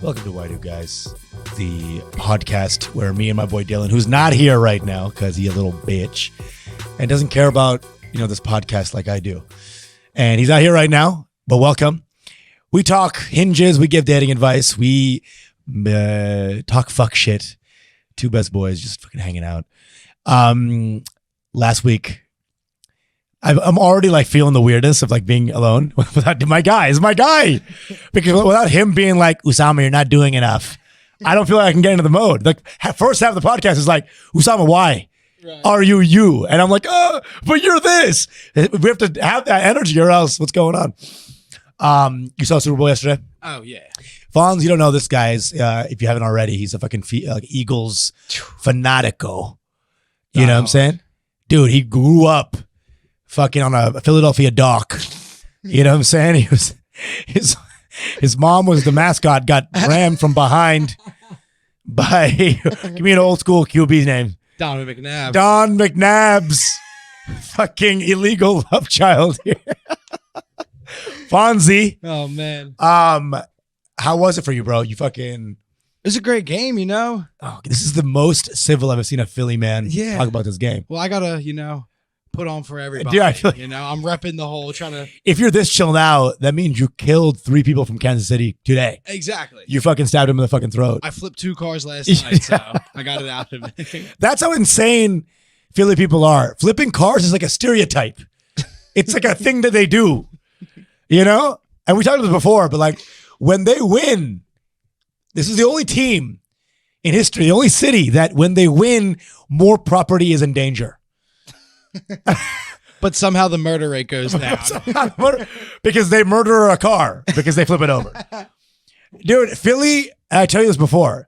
Welcome to Why Do Guys, the podcast where me and my boy Dylan, who's not here right now because he's a little bitch and doesn't care about, this podcast like I do. And he's not here right now, but welcome. We talk hinges, we give dating advice, we talk fuck shit. Two best boys just fucking hanging out. Last week, I'm already like feeling the weirdness of like being alone without my guy. Is my guy, because without him being like, Usama, you're not doing enough, I don't feel like I can get into the mode. Like first half of the podcast is like, Usama, why are you? And I'm like, but you're this. We have to have that energy or else what's going on? You saw Super Bowl yesterday? Oh yeah. Fonz, you don't know this guy. If you haven't already, he's a fucking Eagles fanatico. You know what I'm saying? Dude, he grew up fucking on a Philadelphia dock. You know what I'm saying? He was his mom was the mascot, got rammed from behind by give me an old school QB's name. Don McNabb. Don McNabb's fucking illegal love child here. Fonzie. Oh man. How was it for you, bro? You fucking It was a great game, Oh, this is the most civil I've ever seen a Philly man talk about this game. Well, I gotta, put on for everybody. Dude, I feel like, I'm repping the whole trying to. If you're this chill now, that means you killed 3 people from Kansas City today. Exactly. You fucking stabbed him in the fucking throat. I flipped 2 cars last night, so I got it out of me. That's how insane Philly people are. Flipping cars is like a stereotype. It's like a thing that they do, And we talked about this before, but like when they win, this is the only team in history, the only city that when they win, more property is in danger. But somehow the murder rate goes down. Because they murder a car because they flip it over. Dude, Philly, I tell you this before,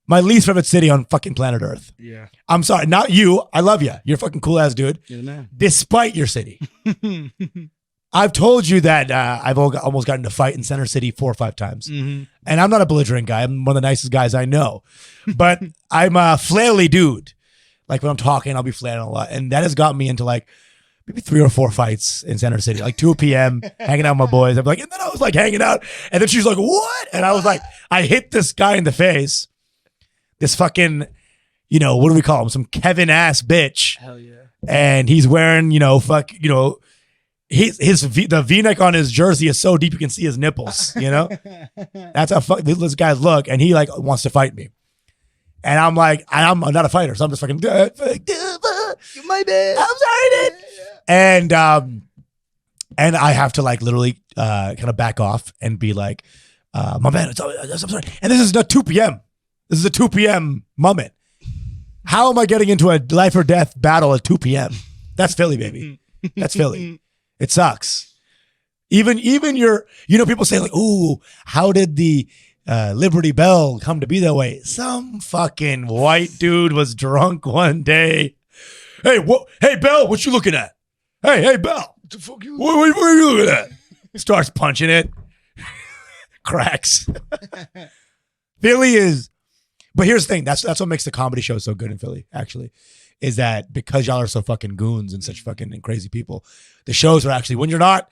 my least favorite city on fucking planet Earth. Yeah. I'm sorry, not you. I love you. You're a fucking cool ass dude. You're the man. Despite your city. I've told you that I've almost gotten into a fight in Center City 4 or 5 times. Mm-hmm. And I'm not a belligerent guy. I'm one of the nicest guys I know. But I'm a flaily dude. Like when I'm talking, I'll be flailing a lot. And that has got me into like maybe 3 or 4 fights in Center City. Like 2 p.m., hanging out with my boys. I'm like, and then I was like hanging out. And then she's like, what? And I was like, I hit this guy in the face. This fucking, what do we call him? Some Kevin ass bitch. Hell yeah. And he's wearing, the V-neck on his jersey is so deep you can see his nipples, That's how this guys look. And he like wants to fight me. And I'm like, I'm not a fighter, so I'm just fucking, you're my bad. I'm sorry, dude. And I have to like literally kind of back off and be like, my bad, I'm sorry. And this is not 2 p.m. This is a 2 p.m. moment. How am I getting into a life or death battle at 2 p.m.? That's Philly, baby. That's Philly. It sucks. Even your, people say like, ooh, how did the Liberty Bell come to be that way? Some fucking white dude was drunk one day. Hey, hey, Bell, what you looking at? Hey, Bell, what the fuck what are you looking at? Starts punching it. Cracks. Philly is, but here's the thing. That's what makes the comedy show so good in Philly, actually, is that because y'all are so fucking goons and such fucking crazy people, the shows are actually, when you're not,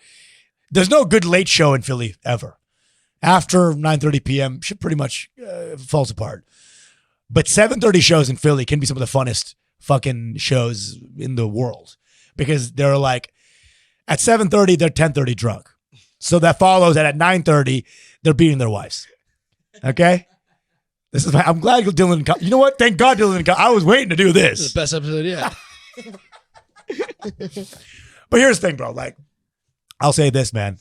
there's no good late show in Philly ever. After 9:30 p.m., shit pretty much falls apart. But 7:30 shows in Philly can be some of the funnest fucking shows in the world because they're like, at 7:30, they're 10:30 drunk. So that follows that at 9:30, they're beating their wives. Okay? I'm glad Dylan, you know what? Thank God Dylan, I was waiting to do this. This is the best episode yet. But here's the thing, bro. Like, I'll say this, man.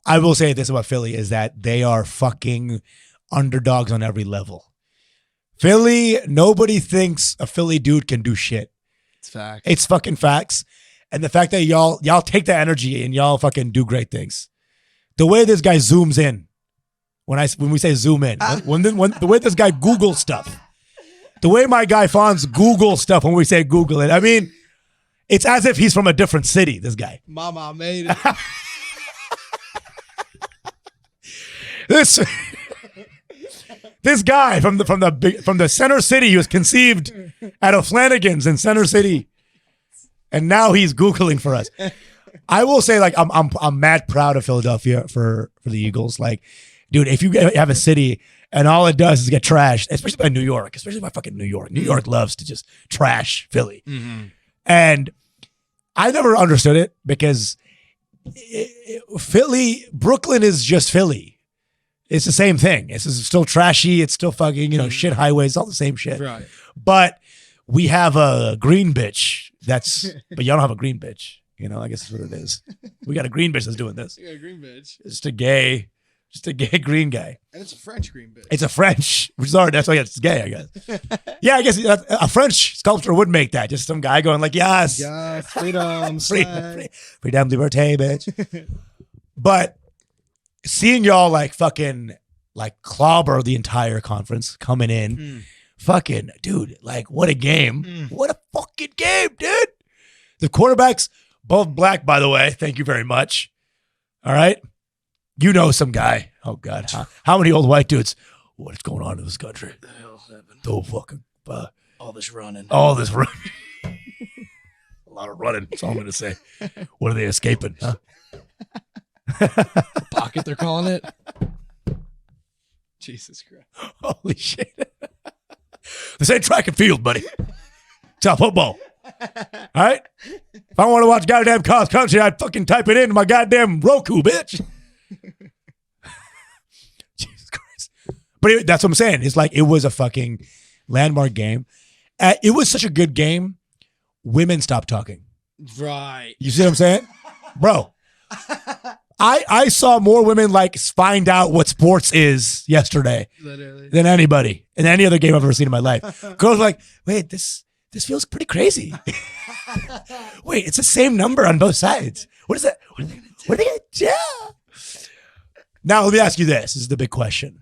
I will say this about Philly is that they are fucking underdogs on every level. Philly, nobody thinks a Philly dude can do shit. It's facts. It's fucking facts. And the fact that y'all take that energy and y'all fucking do great things. The way this guy zooms in, when we say zoom in, when the way this guy Googles stuff, the way my guy Fonz Google stuff when we say Google it, I mean, it's as if he's from a different city, this guy. Mama made it. This guy from the Center City, he was conceived at O'Flanagan's in Center City, and now he's Googling for us. I will say, like, I'm mad proud of Philadelphia for the Eagles. Like, dude, if you have a city and all it does is get trashed, especially by New York, especially by fucking New York. New York loves to just trash Philly. Mm-hmm. And I never understood it because Brooklyn is just Philly. It's the same thing. It's still trashy. It's still fucking, shit highways, all the same shit. Right. But we have a green bitch but y'all don't have a green bitch. I guess that's what it is. We got a green bitch that's doing this. You got a green bitch. Just a gay green guy. And it's a French green bitch. It's a French. Sorry, that's why it's gay, I guess. Yeah, I guess a French sculptor would make that. Just some guy going like, yes. Yes, freedom. Freedom, liberté, bitch. But seeing y'all like fucking like clobber the entire conference coming in, fucking, dude, like what a game. What a fucking game, dude. The quarterbacks, both black, by the way. Thank you very much. All right. You know some guy. Oh, God. How many old white dudes? What is going on in this country? The hell's happened? Oh, fucking. All this running. A lot of running. That's all I'm going to say. What are they escaping? Huh? The pocket, they're calling it. Jesus Christ. Holy shit. This ain't track and field, buddy. It's all football. All right? If I want to watch goddamn cross country, I'd fucking type it into my goddamn Roku, bitch. Jesus Christ. But that's what I'm saying. It's like it was a fucking landmark game. It was such a good game. Women stopped talking. Right. You see what I'm saying? Bro. I saw more women like find out what sports is yesterday than anybody in any other game I've ever seen in my life. Girls were like, wait, this feels pretty crazy. Wait, it's the same number on both sides. What is that? What are they gonna do? Now, let me ask you this. This is the big question.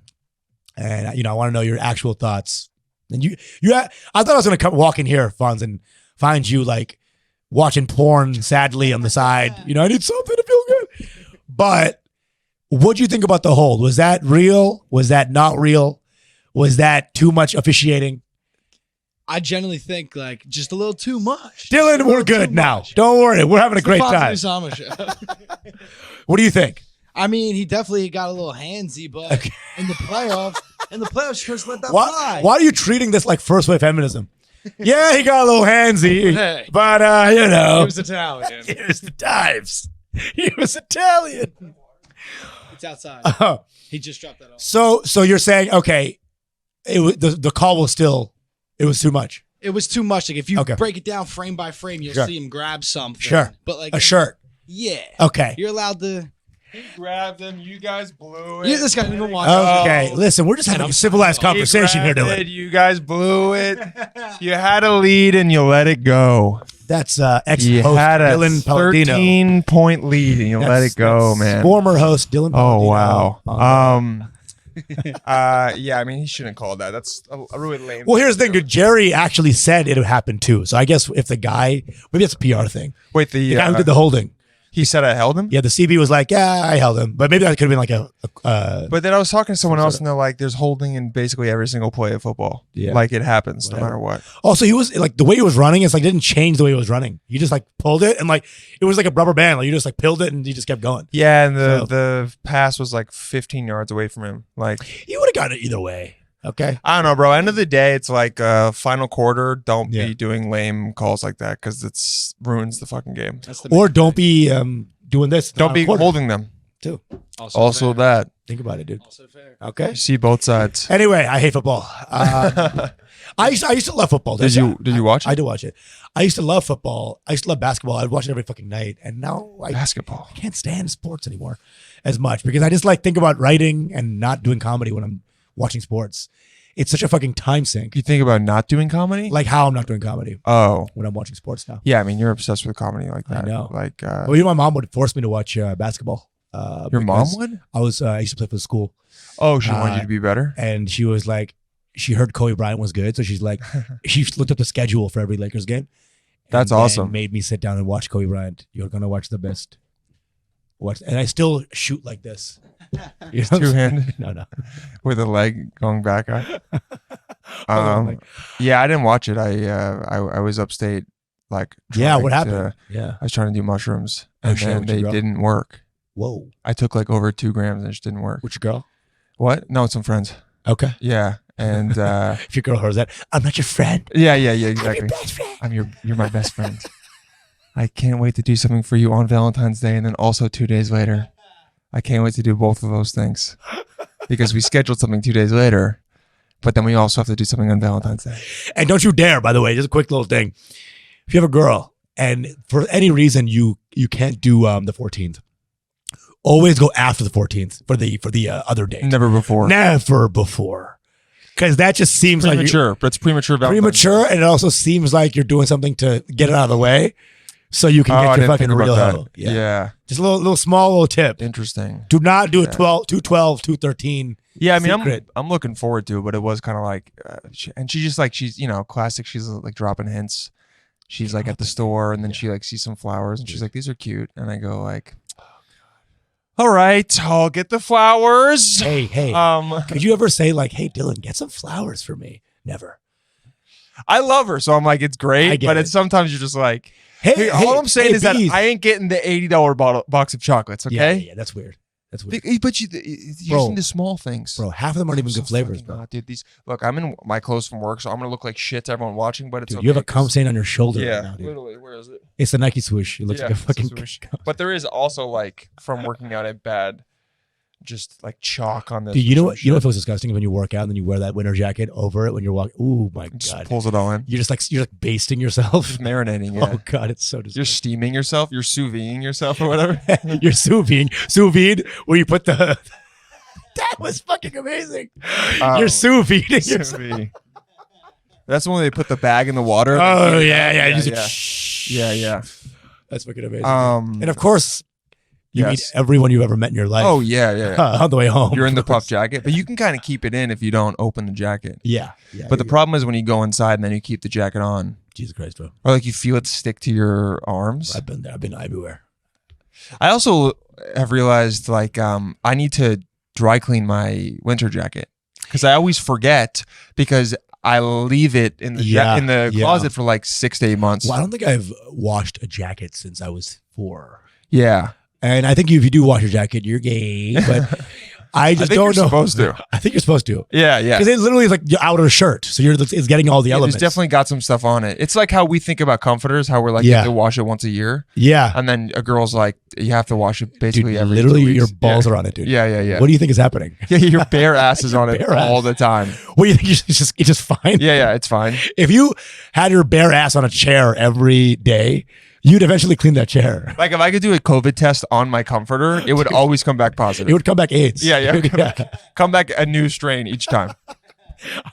And, I want to know your actual thoughts. And I thought I was going to walk in here, Fonz, and find you like watching porn sadly on the side. I need something to feel good. But what do you think about the hold? Was that real? Was that not real? Was that too much officiating? I generally think like just a little too much. Dylan, we're good now. Don't worry. We're having a great time. Usama show. What do you think? I mean, he definitely got a little handsy, but in the playoffs, just let that fly. Why are you treating this like first wave feminism? Yeah, he got a little handsy, hey, but he was Italian. Here's the times. He was Italian. It's outside. He just dropped that off. So you're saying, okay, the call was still, it was too much. It was too much. Like if you break it down frame by frame, you'll see him grab something. Sure. But like a shirt. Yeah. Okay. You're allowed to. He grabbed them. You guys blew it. Yeah, this guy didn't even watch. Okay, listen, we're just having a civilized conversation here, Dylan. You guys blew it. You had a lead and you let it go. That's ex-host You had a Dylan Palladino. 13-point lead and you let it go, man. Former host Dylan Palladino. Oh, wow. Yeah, I mean, he shouldn't call that. That's a really lame. Well, here's the thing. Jerry actually said it would happen too. So I guess if the guy, maybe it's a PR thing. Wait, the guy who did the holding. He said I held him? Yeah, the CB was like, yeah, I held him. But maybe that could have been like a... but then I was talking to someone else and they're like, there's holding in basically every single play of football. Yeah. Like it happens no matter what. Also, he was like, the way he was running, it's like, didn't change the way he was running. He just like pulled it and like, it was like a rubber band. Like you just like pilled it and you just kept going. Yeah, and the pass was like 15 yards away from him. Like he would have gotten it either way. Okay. I don't know, bro. End of the day, it's like final quarter. Don't be doing lame calls like that because it's ruins the fucking game. Or don't be doing this. Don't be holding them too. Also that. Think about it, dude. Also fair. Okay. You see both sides. Anyway, I hate football. I used to love football. Did you watch it? I did watch it. I used to love football. I used to love basketball. I'd watch it every fucking night. And now I can't stand sports anymore as much because I just like think about writing and not doing comedy when I'm watching sports. It's such a fucking time sink. You think about not doing comedy? Like how I'm not doing comedy. Oh. When I'm watching sports now. Yeah, I mean, you're obsessed with comedy like that. I know. Like, well, my mom would force me to watch basketball. Your mom would? I used to play for the school. Oh, she wanted you to be better? And she was like, she heard Kobe Bryant was good. So she's like, she looked up the schedule for every Lakers game. That's awesome. Made me sit down and watch Kobe Bryant. You're going to watch the best. And I still shoot like this. You know two-handed? No. With a leg going back up. Yeah, I didn't watch it. I was upstate. Like, what happened? I was trying to do mushrooms and then they didn't work. Whoa. I took like over 2 grams and it just didn't work. Which girl? What? No, it's some friends. Okay. Yeah. And If your girl hears that, I'm not your friend. yeah, I'm exactly. your best friend. You're my best friend. I can't wait to do something for you on Valentine's Day, and then also 2 days later. I can't wait to do both of those things because we scheduled something 2 days later, but then we also have to do something on Valentine's Day. And don't you dare, by the way, just a quick little thing. If you have a girl and for any reason you can't do the 14th, always go after the 14th for the other date. Never before. Never before. Because that just seems Premature. But it's premature Valentine's premature, and it also seems like you're doing something to get it out of the way so you can I get your didn't fucking think real about hoe. that. Yeah. Just a little small tip. Interesting. Do not do a 212, 213. Yeah, I mean, secret. I'm looking forward to it, but it was kind of like, and she just like, she's, classic. She's like dropping hints. She's like at the store, and then she like sees some flowers, and she's like, these are cute. And I go like, all right, I'll get the flowers. Hey. Could you ever say like, hey, Dylan, get some flowers for me? Never. I love her, so I'm like, it's I great, get but it. it's sometimes you're just like, Hey, all I'm saying is bees. that I ain't getting the $80 box of chocolates, okay? Yeah, that's weird. That's weird. But you're using the small things. Bro, half of them aren't even So good flavors, fucking bro. not, dude. Look, I'm in my clothes from work, so I'm gonna look like shit to everyone watching. But it's Dude, okay, you have a cum 'cause- stain on your shoulder Yeah, right now, dude. literally. Where is it? It's the Nike swoosh. It looks like a it's fucking swoosh. cum. But there is also like from working out at bad, just like chalk on this. Dude, you know what? You know what feels disgusting when you work out and then you wear that winter jacket over it when you're walking. Ooh my Just god! pulls it all in. You're like basting yourself. Just marinating. Yeah. Oh god, it's so You're disgusting. steaming yourself. You're sous videing yourself or whatever. You're sous vide where you put the. That was fucking amazing. You're sous vide Sous yourself. vide. That's when they put the bag in the water. Oh yeah. Yeah. That's fucking amazing. Um, and of course, you meet yes. everyone you've ever met in your life. Oh yeah. On the way home. You're in the puff jacket, but you can kind of keep it in if you don't open the jacket. Yeah. But the problem is when you go inside and then you keep the jacket on, Jesus Christ, bro. or like you feel it stick to your arms. I've been there. I've been everywhere. I also have realized like I need to dry clean my winter jacket because I always forget because I leave it in the closet for like 6 to 8 months. Well, I don't think I've washed a jacket since I was 4. Yeah. And I think if you do wash your jacket, you're gay. But I just think don't you're know. supposed to. I think you're supposed to. Yeah. Because it literally is like your outer shirt. So it's getting all the There's elements. definitely got some stuff on it. It's like how we think about comforters, how we're like, you have to wash it once a year. Yeah. And then a girl's like, you have to wash it basically Dude, every literally 2 weeks. your balls Yeah. are on it, dude. Yeah. What do you think is happening? Yeah, your bare ass is on it bare all ass. the time. What do you think? It's just fine? Yeah, it's fine. If you had your bare ass on a chair every day, you'd eventually clean that chair. Like if I could do a COVID test on my comforter, it would always come back positive. It would come back AIDS. Yeah. Dude, Come back a new strain each time.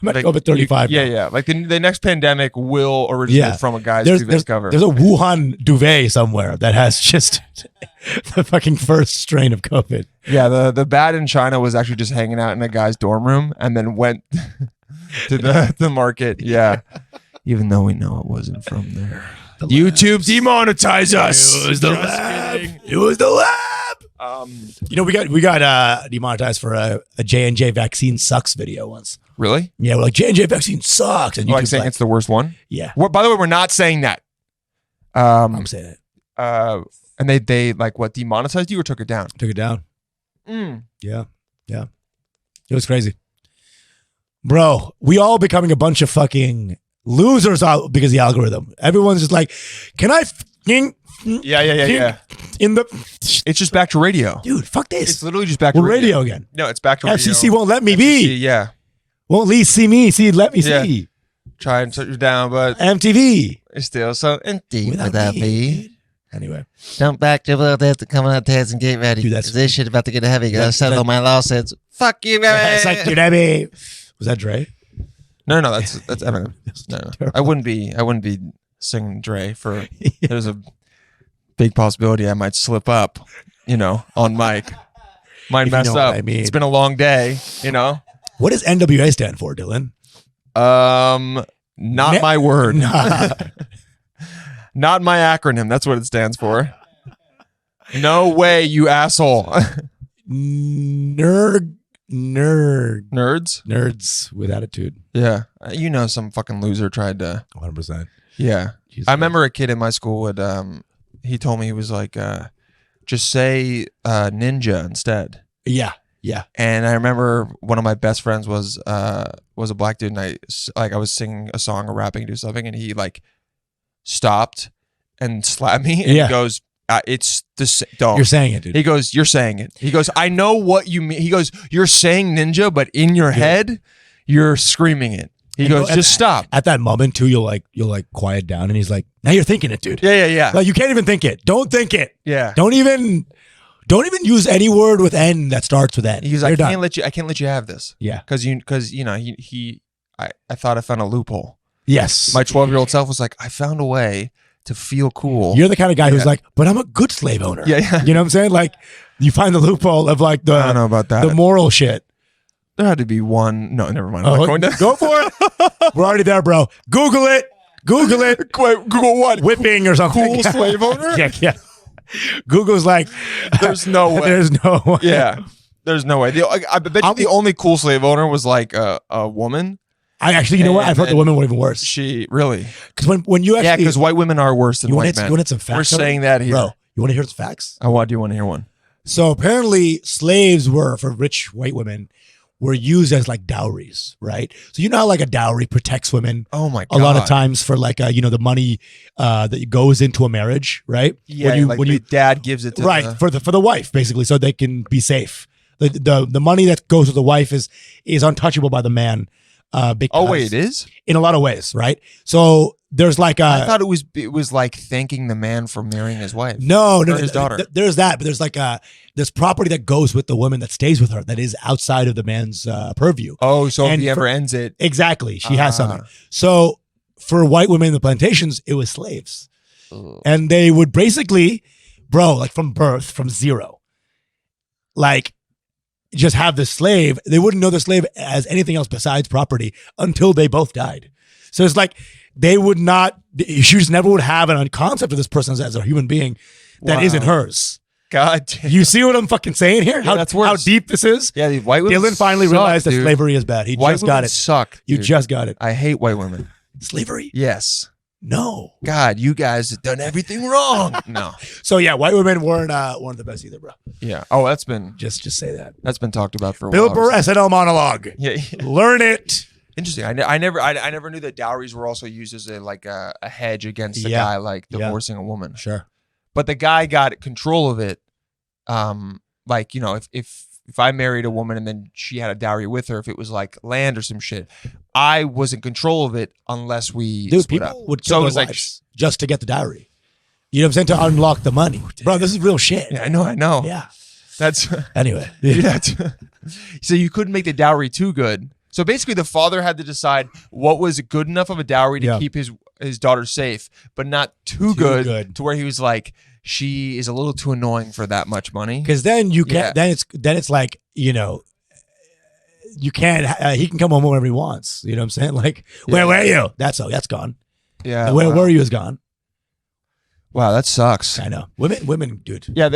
I'm at COVID 35. now. Yeah. Like the next pandemic will originate from a guy's duvet cover. There's a Wuhan duvet somewhere that has just the fucking first strain of COVID. Yeah, the bat in China was actually just hanging out in a guy's dorm room and then went to the market. Yeah. Even though we know it wasn't from there. YouTube demonetize us. It was the lab. It was the lab. We got demonetized for a J&J vaccine sucks video once. Really? Yeah, we're like J&J vaccine sucks, and Like YouTube's saying it's the worst one? yeah. By the way, we're not saying that. I'm saying it. And they like what, demonetized you or took it down? Took it down. Mm. Yeah. It was crazy, bro. We all becoming a bunch of fucking losers out because of the algorithm. Everyone's just like, can I? Yeah. In the It's just back to radio. dude, fuck It's this. literally just back to We're radio. radio again. No, it's back to radio. FCC won't let me FCC, be. yeah. Won't at least see me. Let me Yeah. see. Try and shut you down, but MTV. it's still so empty Without me. Anyway, Don't back to the coming out test and get ready. Dude, that's- This shit about to get heavy. That- I settle that- my lawsuits. Fuck you, it's guys. like, dude, I mean, was that Dre? no, that's Eminem. No. I wouldn't be singing Dre for. There's a big possibility I might slip up, on mic. Might If you mess know what up. I mean. It's been a long day, What does NWA stand for, Dylan? Not my word. Nah. Not my acronym. That's what it stands for. No way, you asshole. Nerds with attitude. Yeah. Some fucking loser tried to. 100%. Yeah. Jesus I remember a kid in my school would, he told me, he was like, just say ninja instead. Yeah. Yeah. And I remember one of my best friends was a black dude, and I was singing a song or rapping, do something, and he like stopped and slapped me, and he goes, "It's this. Don't." You're saying it, dude. He goes, "You're saying it." He goes, "I know what you mean." He goes, "You're saying ninja, but in your head, you're screaming it." He goes, "Just stop." At that moment too, you'll quiet down, and he's like, "Now you're thinking it, dude." Yeah. Like you can't even think it. Don't think it. Yeah. Don't even use any word with N that starts with N. He's like, I can't let you have this. Yeah. Because I thought I found a loophole. Yes. My 12-year-old self was like, I found a way to feel cool. You're the kind of guy who's like, but I'm a good slave owner. Yeah. You know what I'm saying? Like you find the loophole of like I don't know about that. the moral shit. There had to be one. No, never mind. Go for it. We're already there, bro. Google it. Wait, Google what? Whipping or something. Cool slave owner? Yeah. Google's like, there's no way. There's no way. Yeah. There's no way. I bet you the only cool slave owner was like a woman. I actually, you know what? I've heard the women were even worse. She really? Because when you actually, because white women are worse than white men. You want some facts? We're saying that here, bro. You want to hear some facts? Oh, what do you want to hear one? So apparently, slaves were for rich white women were used as like dowries, right? So you know how like a dowry protects women. Oh my God. A lot of times for like the money that goes into a marriage, right? Yeah, when the dad gives it to for the wife basically, so they can be safe. The money that goes to the wife is untouchable by the man. It is in a lot of ways, right? So there's like I thought it was like thanking the man for marrying his wife. No, his daughter. There's that, but there's like there's property that goes with the woman that stays with her that is outside of the man's purview. Oh, so if he ever ends it, exactly, she has something. So for white women in the plantations, it was slaves, and they would basically, bro, like from birth, from zero, like. Just have the slave. They wouldn't know the slave as anything else besides property until they both died. So it's like they would not. She just never would have a concept of this person as a human being that isn't hers. God damn. You see what I'm fucking saying here? Yeah, that's worse. How deep this is? Yeah, the white women. Dylan finally realized that slavery is bad. He just got it. Suck. You just got it. I hate white women. Slavery? Yes. No. God, you guys have done everything wrong. No. So yeah, white women weren't the best either, bro. Yeah. Oh, that's been just say that. That's been talked about for a Bill while. Burr SNL monologue. Yeah. Learn it. Interesting. I never knew that dowries were also used as a hedge against a guy like divorcing a woman. Sure. But the guy got control of it. If I married a woman and then she had a dowry with her, if it was like land or some shit, I was in control of it unless we split up. Would kill their wives just to get the dowry. You know what I'm saying? To unlock the money. Bro, this is real shit. Yeah, I know. Yeah. That's anyway. So you couldn't make the dowry too good. So basically the father had to decide what was good enough of a dowry to keep his daughter safe, but not too good to where he was like, she is a little too annoying for that much money. Because then you can't. Then it's like you can't. He can come home whenever he wants. You know what I'm saying? Like where were you? That's gone. Yeah. And where were you is gone. Wow, that sucks. I know. Women, dude. Yeah,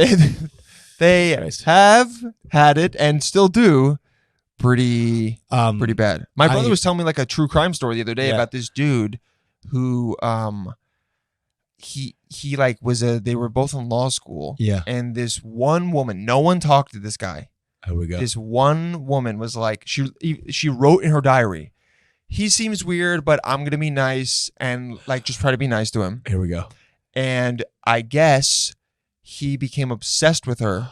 they have had it and still do pretty bad. My brother was telling me like a true crime story the other day about this dude who he like they were both in law school. Yeah. And this one woman, no one talked to this guy. Here we go. This one woman was like, she wrote in her diary, he seems weird, but I'm going to be nice and like just try to be nice to him. Here we go. And I guess he became obsessed with her,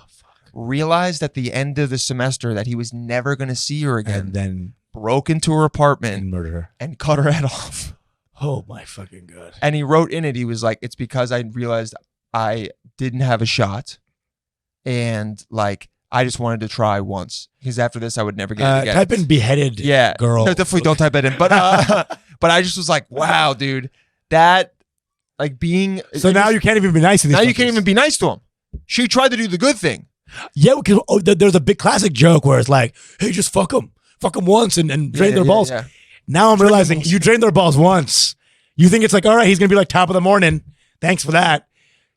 realized at the end of the semester that he was never going to see her again. And then broke into her apartment and murdered her and cut her head off. Oh my fucking God. And he wrote in it, he was like, it's because I realized I didn't have a shot. And like, I just wanted to try once. Because after this, I would never get it again. Type in beheaded girl. No, definitely don't type that in. But but I just was like, wow, dude. That, like being... So now you can't even be nice to these Now you can't even be nice to him. She tried to do the good thing. Yeah, because there's a big classic joke where it's like, hey, just fuck them once and drain their balls. Yeah. Now I'm realizing you drain their balls once. You think it's like, all right, he's going to be like top of the morning. Thanks for that.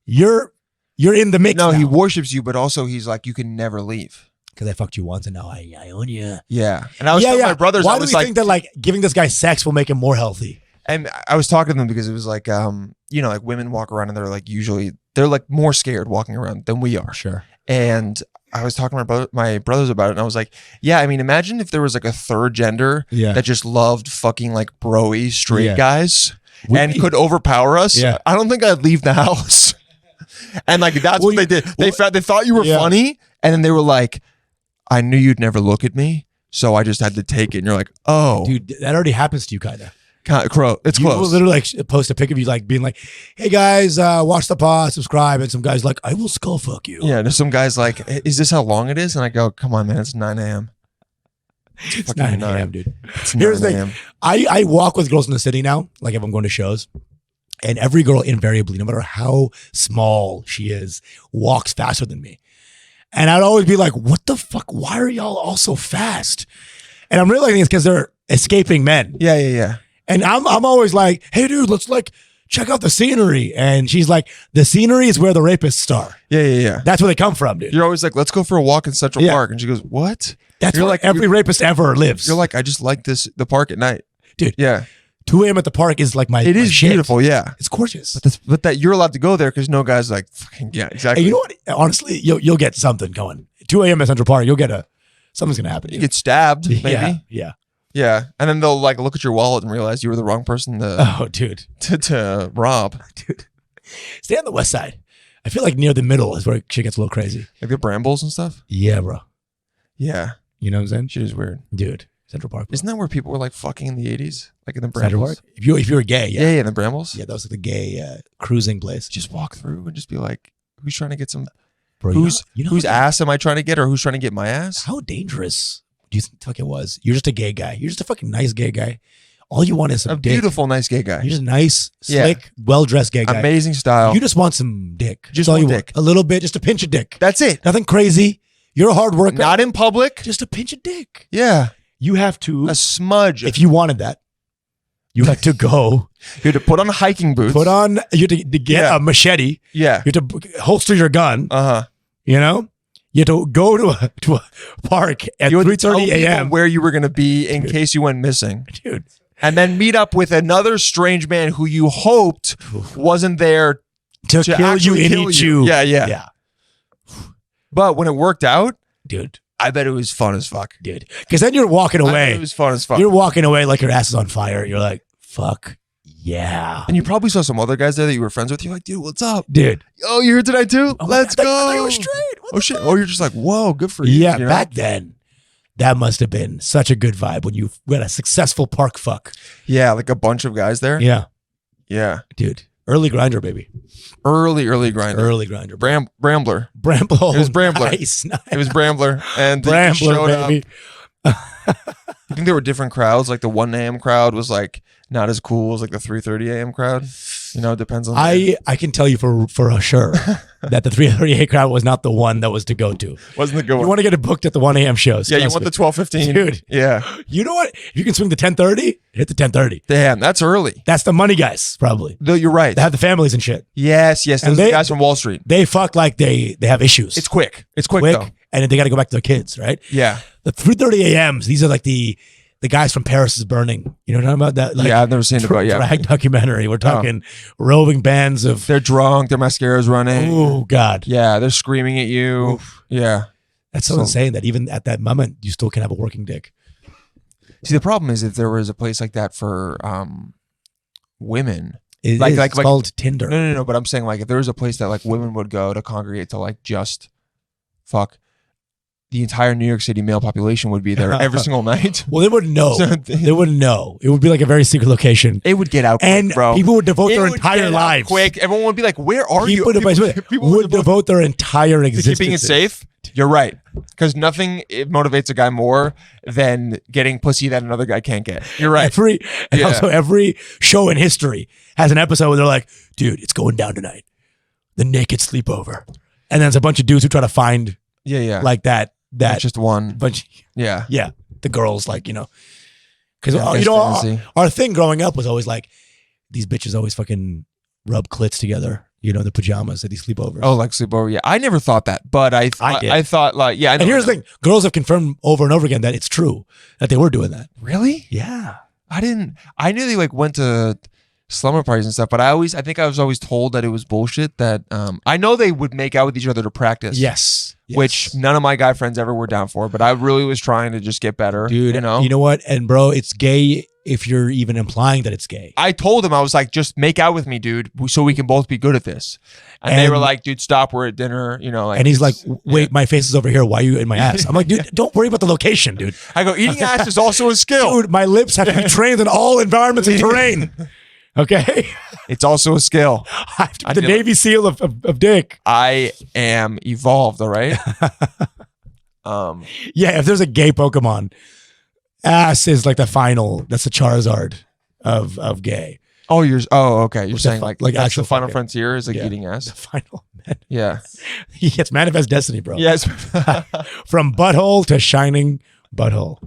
You're in the mix. No, now. he worships you, but also he's like, you can never leave. Because I fucked you once and now I own you. Yeah. And I was telling my brothers, Why I do was we like, think that like giving this guy sex will make him more healthy? and I was talking to them because it was like, like women walk around and they're like usually they're like more scared walking around than we are. Sure. And I was talking to my brothers about it, and I was like, yeah, I mean, imagine if there was like a third gender that just loved fucking like bro-y straight guys and could overpower us. Yeah. I don't think I'd leave the house. And like that's what they did. They thought you were funny, and then they were like, I knew you'd never look at me, so I just had to take it. And you're like, oh, dude, that already happens to you, kind of. It's You will close. literally like post a pic of you like being like, "Hey guys, watch the pod, subscribe," and some guys like, "I will skull fuck you." Yeah, there's some guys like, is this how long it is? And I go, come on, man, it's 9 a.m. It's 9 a.m., dude. It's Here's 9 the a.m. thing. I walk with girls in the city now, like if I'm going to shows, and every girl invariably, no matter how small she is, walks faster than me. And I'd always be like, what the fuck? Why are y'all all so fast? And I'm realizing it's because they're escaping men. Yeah. And I'm always like, hey, dude, let's like check out the scenery. And she's like, the scenery is where the rapists are. Yeah. That's where they come from, dude. You're always like, let's go for a walk in Central Park. And she goes, what? That's where like every rapist ever lives. You're like, I just like the park at night. Dude. Yeah. 2 a.m. at the park is like It is shit. beautiful, yeah. It's gorgeous. But that you're allowed to go there because no guy's like, fucking, yeah, exactly. And you know what? Honestly, you'll get something going. 2 a.m. at Central Park, you'll get something's going to happen to You you. get stabbed, maybe. Yeah. And then they'll like look at your wallet and realize you were the wrong person Oh, dude. to rob. Dude. Stay on the west side. I feel like near the middle is where shit gets a little crazy. Like the brambles and stuff? Yeah, bro. Yeah. You know what I'm saying? Shit is weird. Dude, Central Park. Bro. Isn't that where people were like fucking in the 80s? Like in the Central brambles? Park? If you were gay, yeah. Yeah, the brambles. Yeah, that was like the gay cruising place. Just walk through and just be like, who's trying to get some Bro, whose how, ass am I trying to get, or who's trying to get my ass? How dangerous do you think it was? You're just a gay guy. You're just a fucking nice gay guy. All you want is some A dick. beautiful, nice gay guy. You're just nice, Yeah. slick, well-dressed gay guy. Amazing style. You just want some dick. Just That's all want you dick. want. A little bit, just a pinch of dick. That's it. Nothing crazy. You're a hard worker. Not in public. Just a pinch of dick. Yeah. You have to, A smudge. if you wanted that, you had to go, You had to put on hiking boots. you had to get Yeah. a machete. Yeah. You had to holster your gun, Uh-huh. you know? You had to go to a park at You had to tell 3:30 people a.m. where you were going to be in case you went missing. Dude. And then meet up with another strange man who you hoped wasn't there To to kill you actually and kill eat you. you. Yeah. Yeah. But when it worked out, Dude. I bet it was fun as fuck. Dude. Because then you're walking I bet away. it was fun as fuck. You're walking away like your ass is on fire. You're like, fuck yeah. And you probably saw some other guys there that you were friends with. You're like, dude, what's up? Dude. Oh, you're here tonight too? Oh my Let's God, go. I thought you were straight. What Oh the shit. fuck? Oh, you're just like, whoa, good for you. Yeah, you know? back then, that must have been such a good vibe when you had a successful park fuck. Yeah, like a bunch of guys there. Yeah. Yeah. Dude. Early grinder, baby. Early grinder. Early grinder. Brambler. Bramble. It was Brambler. Nice. It was Brambler. And they showed Brambler, up. baby. I think there were different crowds. Like the 1 a.m. crowd was like not as cool as like the 3:30 a.m. crowd. You know, it depends on. I can tell you for sure that the 3:38 crowd was not the one that was to go to. wasn't the good You one. want to get it booked at the 1 a.m. shows. Yeah, you trust want me. the 12:15, Dude. Yeah, You know what? If you can swing the 10:30, hit the 10:30. damn, that's early. That's the money guys, probably. Though you're right. They have the families and shit. Yes, And those are they- the guys from Wall Street. They fuck like they have issues. It's quick. It's quick though. and then they got to go back to their kids, right? Yeah, The 3:30 a.m.s. These are like the guys from Paris is Burning. You know what I'm talking about? That like yeah, I've never seen it, but yeah, drag documentary. We're talking roving bands of. they're drunk. Their mascara's running. Oh God, Yeah, they're screaming at you. Oof. Yeah. that's so So- insane that even at that moment you still can have a working dick. See, the problem is if there was a place like that for women. It Like- is. like- It's like- called Tinder. No. But I'm saying like if there was a place that like women would go to congregate to like just fuck, the entire New York City male population would be there every single night. Well, they wouldn't know. So They wouldn't know. It would be like a very secret location, it would get out quick, and bro. people would devote It their would entire get out lives. quick. Everyone would be like, "Where are People, you?" people would devote their entire to existence keeping it safe. You're right, because nothing motivates a guy more than getting pussy that another guy can't get. You're right. Yeah. Also every show in history has an episode where they're like, dude, it's going down tonight. The naked sleepover. And then there's a bunch of dudes who try to find Yeah. like that That's just one. bunch. Yeah. Yeah. The girls like, you know, because, Yeah, you know, our, fantasy. our thing growing up was always like, these bitches always fucking rub clits together, you know, the pajamas at these sleepovers. Oh, like sleepover. Yeah, I never thought that, but I did. thought like yeah. I know, and here's I know. the thing. Girls have confirmed over and over again that it's true that they were doing that. Really? Yeah. I didn't. I knew they like went to slumber parties and stuff. But I think I was always told that it was bullshit. That I know they would make out with each other to practice. Yes. Which none of my guy friends ever were down for. But I really was trying to just get better. Dude, you know? You know what? And bro, it's gay if you're even implying that it's gay. I told him, I was like, just make out with me, dude, so we can both be good at this. And they were like, dude, stop, we're at dinner, you know. Like, and he's like, wait, my face is over here. Why are you in my ass? I'm like, dude, don't worry about the location, dude. I go, eating ass is also a skill. Dude, my lips have to be trained in all environments and terrain. Okay? It's also a skill. I have to be the Navy SEAL of dick. I am evolved, all right? Yeah, if there's a gay Pokemon, ass is like the final, that's the Charizard of gay. Oh, okay. You're What's saying the like actual that's the final fucking- frontier is like Yeah. eating ass. The final man. Yeah. It's manifest destiny, bro. Yes. From butthole to shining butthole.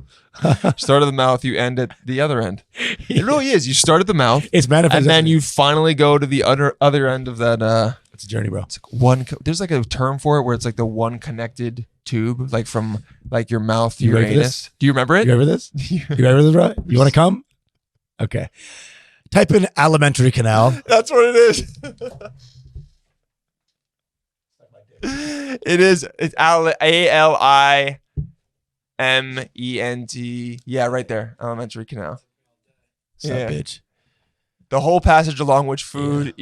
Start at the mouth, you end at the other end. It really is. You start at the mouth, It's manifest and then destiny. you finally go to the other end of that. It's a journey, bro. It's like there's like a term for it where it's like the one connected tube, like from like your mouth to You your ready for anus. this? Do you remember it? You remember this? You remember this, bro? You want to come? Okay. Type in alimentary canal. That's what it is. It is. It's ALIMENT. Yeah, right there. Elementary canal. Sup, Yeah. bitch. The whole passage along which food,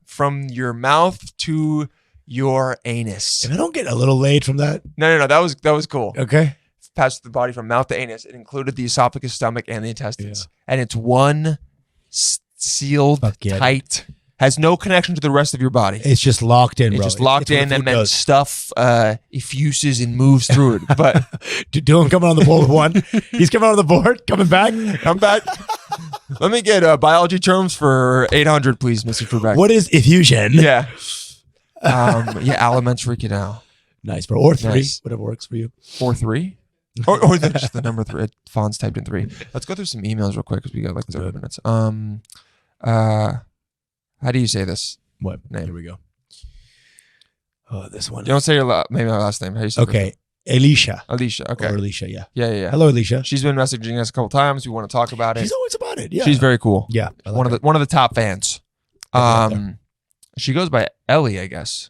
from your mouth to your anus. If I don't get a little laid from that, No. That was cool. okay. Passed the body from mouth to anus. It included the esophagus, stomach, and the intestines. And it's one sealed, Fuck yeah. tight, has no connection to the rest of your body. It's just locked in, It's bro. just locked where in, the and food then goes. stuff effuses and moves through it. But Dylan coming on the board with one. He's coming on the board, coming back. come back. Let me get biology terms for 800, please, Mr. Trebek. What is effusion? Yeah. Alimentary canal. Nice, bro. Or three, Nice. whatever works for you. Or 3? or just the number 3. Fonts typed in 3. Let's go through some emails real quick because we got like 30 minutes. How do you say this? What? Name. Here we go. Oh, this one. You don't say maybe my last name. How do you say Okay. Alicia. Alicia. Okay. Or Alicia, yeah. Yeah. Hello, Alicia. She's been messaging us a couple times. We want to talk about it. She's always about it. Yeah. She's very cool. Yeah. I like One her. of the top fans. Yeah, She goes by Ellie, I guess.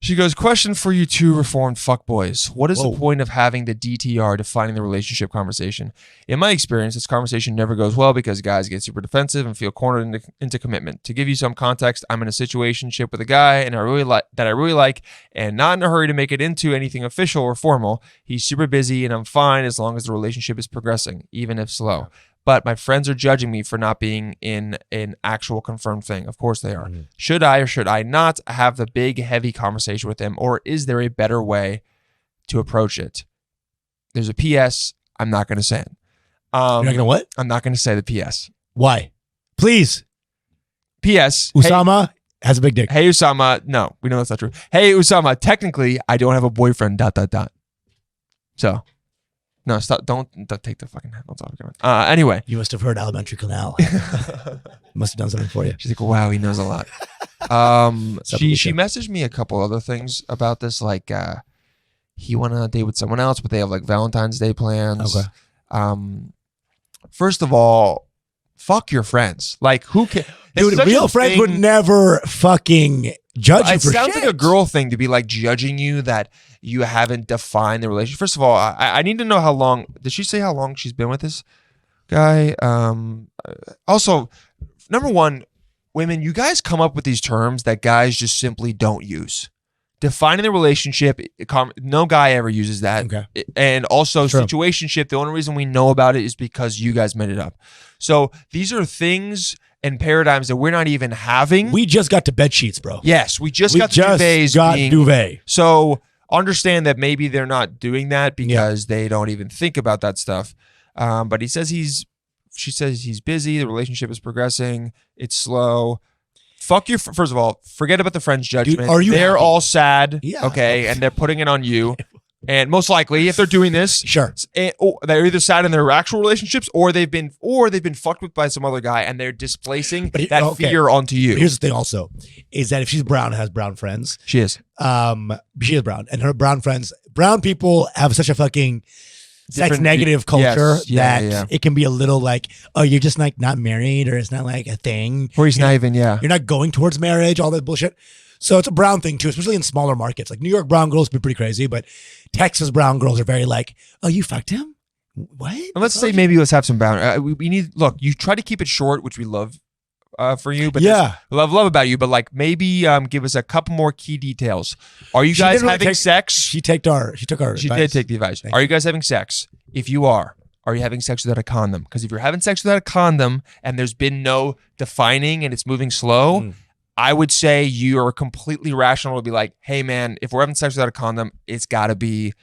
She goes, question for you two reformed fuckboys. What is Whoa. the point of having the DTR defining the relationship conversation? In my experience, this conversation never goes well because guys get super defensive and feel cornered into commitment. To give you some context, I'm in a situationship with a guy and I really like and not in a hurry to make it into anything official or formal. He's super busy and I'm fine as long as the relationship is progressing, even if slow. But my friends are judging me for not being in an actual confirmed thing. Of course they are. Mm-hmm. Should I or should I not have the big, heavy conversation with him? Or is there a better way to approach it? There's a PS. I'm not going to say it. You're not going to what? I'm not going to say the PS. Why? Please. PS. Usama has a big dick. Hey, Usama. No, we know that's not true. Hey, Usama. Technically, I don't have a boyfriend. ... So... No, stop! Don't take the fucking headphones off. Anyway, You must have heard Elementary Canal. Must have done something for you. she's like, "Wow, he knows a lot." Sup, She Alicia? messaged me a couple other things about this, like he went on a date with someone else, but they have like Valentine's Day plans. Okay. First of all, fuck your friends. Like, who can? Dude, real friends would never fucking judge you It for sounds shit. like a girl thing to be like judging you that you haven't defined the relationship. First of all, I need to know how long. Did she say how long she's been with this guy? Also, number one, women, you guys come up with these terms that guys just simply don't use. Defining the relationship, no guy ever uses that. Okay. And also True. situationship, the only reason we know about it is because you guys made it up. So these are things and paradigms that we're not even having. We just got to bed sheets, bro. Yes, we just We got the just duvets got being, duvet. so understand that maybe they're not doing that because they don't even think about that stuff. But she says he's busy. The relationship is progressing. It's slow. Fuck your. First of all, forget about the friend's judgment. Dude, are you They're happy? all sad. Yeah. Okay, and they're putting it on you. And most likely, if they're doing this, Sure. they're either sad in their actual relationships or they've been fucked with by some other guy and they're displacing But that okay. fear onto you. Here's the thing also, is that if she's brown and has brown friends, She is. she is brown. And her brown friends, brown people have such a fucking sex Different- negative culture yes, yeah, that yeah. it can be a little like, oh, you're just like not married, or it's not like a thing. Or he's not even, You're not going towards marriage, all that bullshit. So it's a brown thing too, especially in smaller markets. Like New York brown girls be pretty crazy, but Texas brown girls are very like, oh, you fucked him? What? And let's say maybe let's have some boundaries. We need, look, you try to keep it short, which we love for you, but Yeah. love about you, but like maybe give us a couple more key details. Are you She guys didn't really having take- sex? She took our She did advice. take the advice. Thank Are you guys having sex? If you are you having sex without a condom? Because if you're having sex without a condom and there's been no defining and it's moving slow, I would say you are completely rational to be like, hey man, if we're having sex without a condom, it's got to be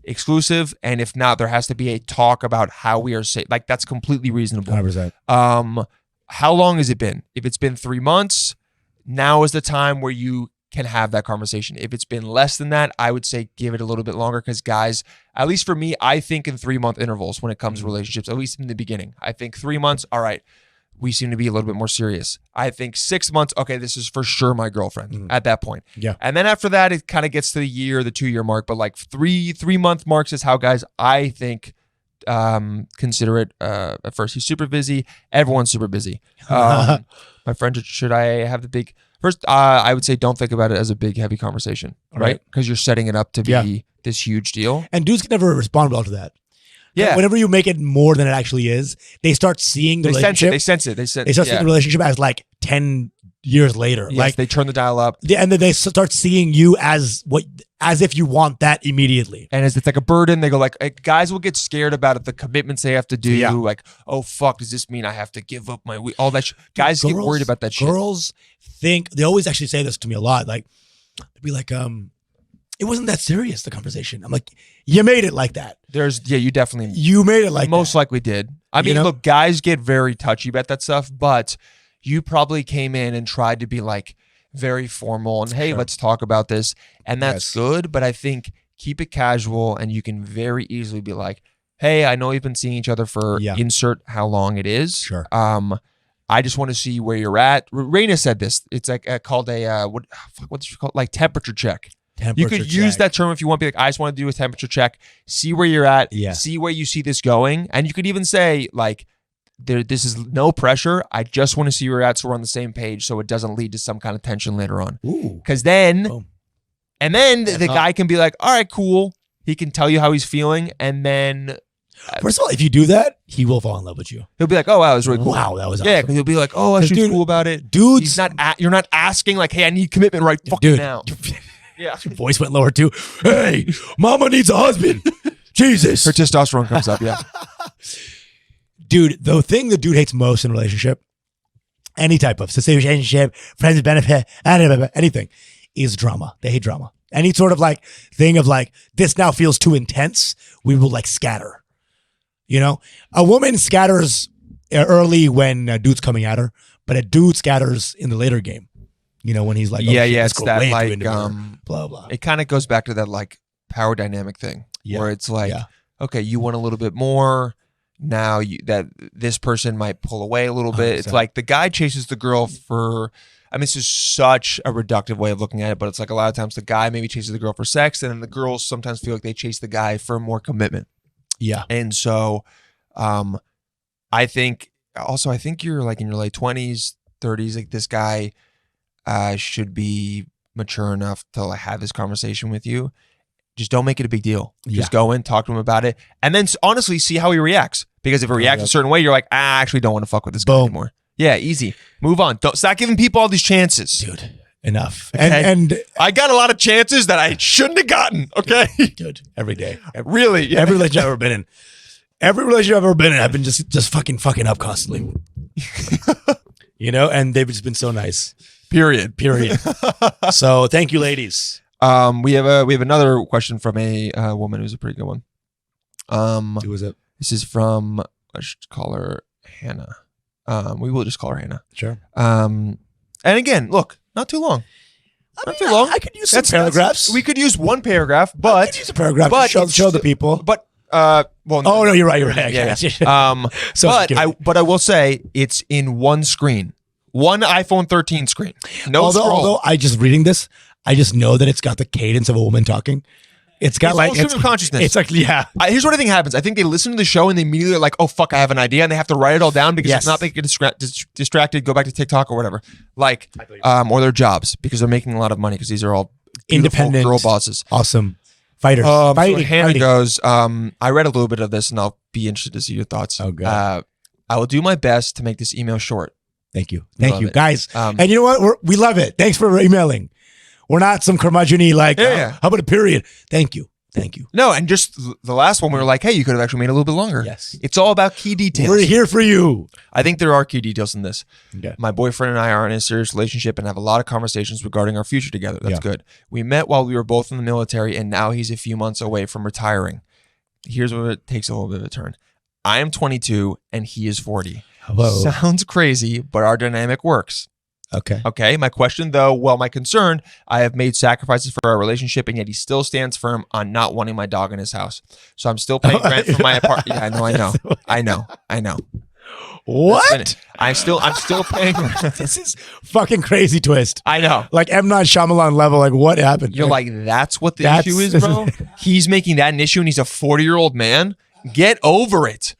exclusive, and if not, there has to be a talk about how we are safe. Like that's completely reasonable. 100%. How long has it been? If it's been 3 months, now is the time where you can have that conversation. If it's been less than that, I would say give it a little bit longer, because guys, at least for me, I think in 3-month intervals when it comes to relationships, at least in the beginning. I think 3 months, all right, we seem to be a little bit more serious. I think 6 months, okay, this is for sure my girlfriend at that point. Yeah. And then after that, it kind of gets to the 2-year mark, but like 3-month marks is how guys, I think, consider it. At first, he's super busy. Everyone's super busy. My friend, should I have the big first? I would say don't think about it as a big, heavy conversation, right? Because you're setting it up to be this huge deal. And dudes can never respond well to that. Yeah. Whenever you make it more than it actually is, they start seeing the relationship. They sense it. They start seeing the relationship as like 10 years later. Yes, like they turn the dial up. and then they start seeing you as if you want that immediately. And as it's like a burden, they go like, guys will get scared about it, the commitments they have to do. Yeah. Like, oh fuck, does this mean I have to give up my all that? Guys get worried about that shit. Girls think, they always actually say this to me a lot. Like, they'd be like, it wasn't that serious, the conversation. I'm like, you made it like that. You definitely You made it like most that. likely did. I mean, You know? look, guys get very touchy about that stuff, but you probably came in and tried to be like very formal and hey, let's talk about this. And that's good, but I think keep it casual, and you can very easily be like, hey, I know we've been seeing each other for insert how long it is. Sure. I just want to see where you're at. Raina said this. It's like called a what's it called? Like temperature check. You could use that term if you want to be like, I just want to do a temperature check, see where you're at, see where you see this going. And you could even say like, this is no pressure. I just want to see where you're at so we're on the same page so it doesn't lead to some kind of tension later on. Because then, the guy can be like, all right, cool. He can tell you how he's feeling. And then First of all, if you do that, he will fall in love with you. he'll be like, oh, wow, that was really cool. Wow, that was Yeah, awesome. because he'll be like, oh, she's dude, cool about it. Dudes, You're not asking like, hey, I need commitment right fucking now. Yeah. Your voice went lower too. Hey, mama needs a husband. Jesus. Her testosterone comes up, yeah. Dude, the thing the dude hates most in a relationship, any type of situationship, friends with benefit, anything, is drama. They hate drama. Any sort of like thing of like, this now feels too intense, we will like scatter. You know? A woman scatters early when a dude's coming at her, but a dude scatters in the later game. You know, when he's like, Yeah, shit, yeah, let's it's go that way too like, into her, blah, blah. it kind of goes back to that like power dynamic thing where it's like, okay, you want a little bit more. Now that this person might pull away a little bit. 100%. It's like the guy chases the girl for, I mean, this is such a reductive way of looking at it, but it's like a lot of times the guy maybe chases the girl for sex, and then the girls sometimes feel like they chase the guy for more commitment. Yeah. And so I think you're like in your late 20s, 30s, like this guy should be mature enough to like have this conversation with you. Just don't make it a big deal. Just go in, talk to him about it, and then honestly see how he reacts. Because if he reacts a certain way, you're like, I actually don't want to fuck with this guy anymore. Yeah, easy. Move on. Don't stop giving people all these chances. Dude, enough. Okay? And I got a lot of chances that I shouldn't have gotten, okay? dude, every day. Really? Yeah. Every relationship I've ever been in. Every relationship I've ever been in, I've been just fucking up constantly. You know, and they've just been so nice. Period. So thank you, ladies. We have another question from a woman who's a pretty good one. Who was it? This is from, let's call her Hannah. We will just call her Hannah. Sure. And again, look, not too long. Not too long. I could use some paragraphs. We could use one paragraph, I but could use a paragraph but to it's show the people. Well, Oh no, you're right. yeah. So But I will say it's in one screen, one iPhone 13 screen. No scroll. although I just reading this, I just know that it's got the cadence of a woman talking. It's got like all stream of consciousness. It's like Here's what I think happens. I think they listen to the show and they immediately are like, "Oh fuck, I have an idea," and they have to write it all down because Yes. if not, they get distracted, go back to TikTok or whatever, like, or their jobs because they're making a lot of money because these are all beautiful independent girl bosses. awesome fighters. So Fighting, Hannah fighting. goes, I read a little bit of this and I'll be interested to see your thoughts. Oh, God. I will do my best to make this email short. Thank you, Love you it. guys. And you know what? We love it. Thanks for emailing. We're not some curmudgeon-y like. Yeah. How about a period? Thank you. No, and just the last one, we were like, hey, you could have actually made it a little bit longer. Yes. It's all about key details. We're here for you. I think there are key details in this. Okay. My boyfriend and I are in a serious relationship and have a lot of conversations regarding our future together. That's Yeah. good. We met while we were both in the military, and now he's a few months away from retiring. Here's where it takes a little bit of a turn. I am 22 and he is 40. Hello. Sounds crazy, but our dynamic works. Okay. Okay. My question, though, my concern, I have made sacrifices for our relationship, and yet he still stands firm on not wanting my dog in his house. So I'm still paying rent for my apartment. Yeah, I know. What? I'm still paying rent. This is fucking crazy twist. I know. Like M. Night Shyamalan level. Like what happened? You're like, that's what the That's- issue is, bro? He's making that an issue, and he's a 40-year-old man? Get over it.